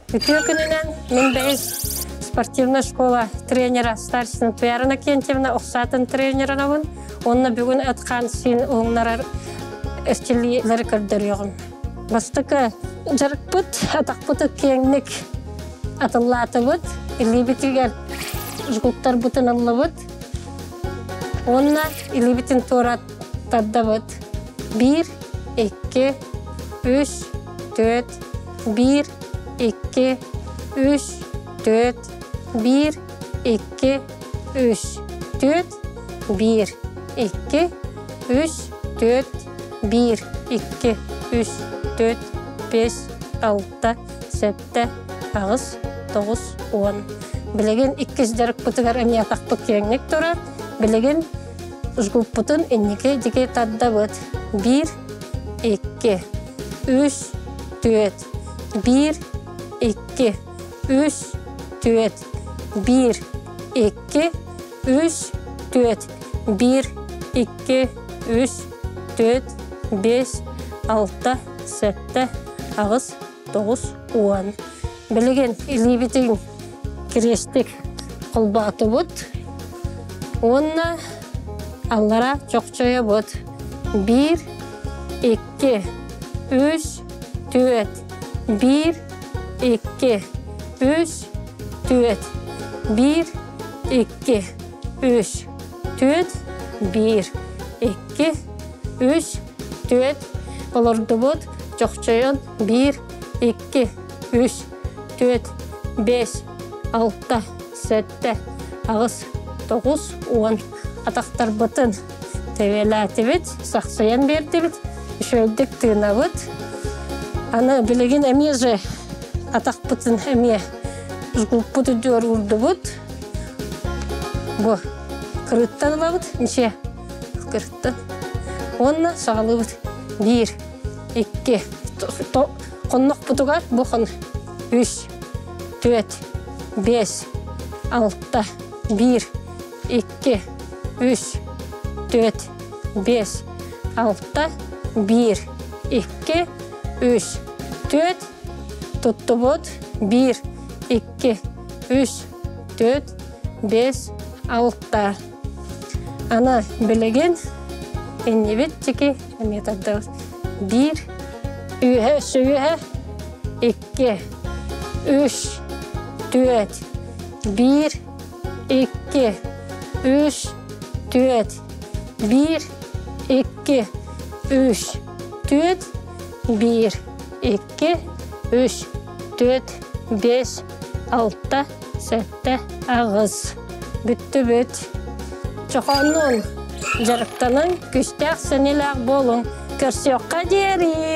Үтіе күнінен мен бәйіз спортивная школа тренера старшина Туярына Кентьевна оқсатын тренерына бұн. Онына бүгін әтқан сен оңнарар әскерлері көрдір еғін. Бастықы жарық бұд, атақ бұды кеңнік атылаты бұд. Илі бітігер жғылттар бұтын аллы бұд. Онына илі бітін торат тадда бұд. 1, 2, 3, 4, 1, 2, 3, 4, 1, 2, 3, 4, 1, 2, 3, 4, 1, 2, 3, 4, 5, 6, 7, 8, 9, 10. Білеген 2 жарық бұтығар әне атақ бұт кеңнік тұрар. Білеген ұжғып бұтын әнеке деке тадда бұт. 1, 2, 3, 4, 1, 2, 3, 4, 1, 2, 3, 4, 1, 2, 3, 4, 5, 6, 7, 8, 9, 10. Білеген илебетің керестік қолбаты бұд. Онына аллара жоқчая бұд. 1, 2, 3, 4, 1, 2, 3, 4, 1, 2, 3, 4, 1, 2, 3, 4, olurdu bud, çoxçayan 1, 2, 3, 4, 5, 6, 7, 8, 9, 10. Ataqtar butun tevelati bit, saqsayan berdi bit, şöldük tığına bud. Ana bilegen emije ataq butun emiye жгуп буду дör urdu bud. Bu kırıttan bud, nişe kırıttan. Onna sağlı bud. 1, 2, qonnoq budugar bu qon 3, 4, 5, 6, 1, 2, 3, 4, 5, 6, 1, 2, 3, 4, tuttu bud. 1, 2, 3, 4, 5, 6. Ana bilegen ennevet çeki metodda 1, 2, 3, 4, 1, 2, 3, 4, 1, 2, 3, 4, 1, 2, 3, 4, 5, 6, 7, 8. Bitti bit. Çoğunun jarıktanın güçtək seneler bolun. Körsiyokka deri.